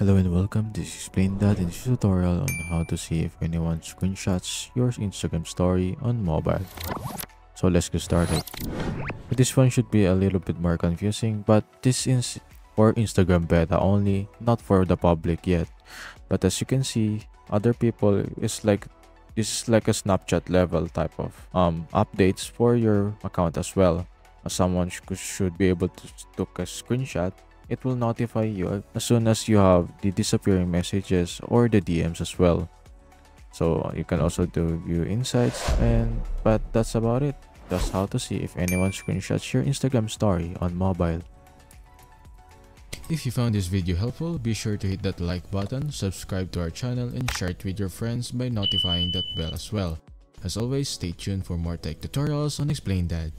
Hello and welcome. This is Explain That in this tutorial on how to see if anyone screenshots your Instagram story on mobile. So let's get started. This one should be a little bit more confusing, but this is for Instagram beta only, not for the public yet. But as you can see, other people is like this is like a Snapchat level type of updates for your account as well. Someone should be able to take a screenshot. It will notify you as soon as you have the disappearing messages or the DMs as well. So you can also do view insights, but that's about it. That's how to see if anyone screenshots your Instagram story on mobile. If you found this video helpful, be sure to hit that like button, subscribe to our channel, and share it with your friends by notifying that bell as well. As always, stay tuned for more tech tutorials on Explain That.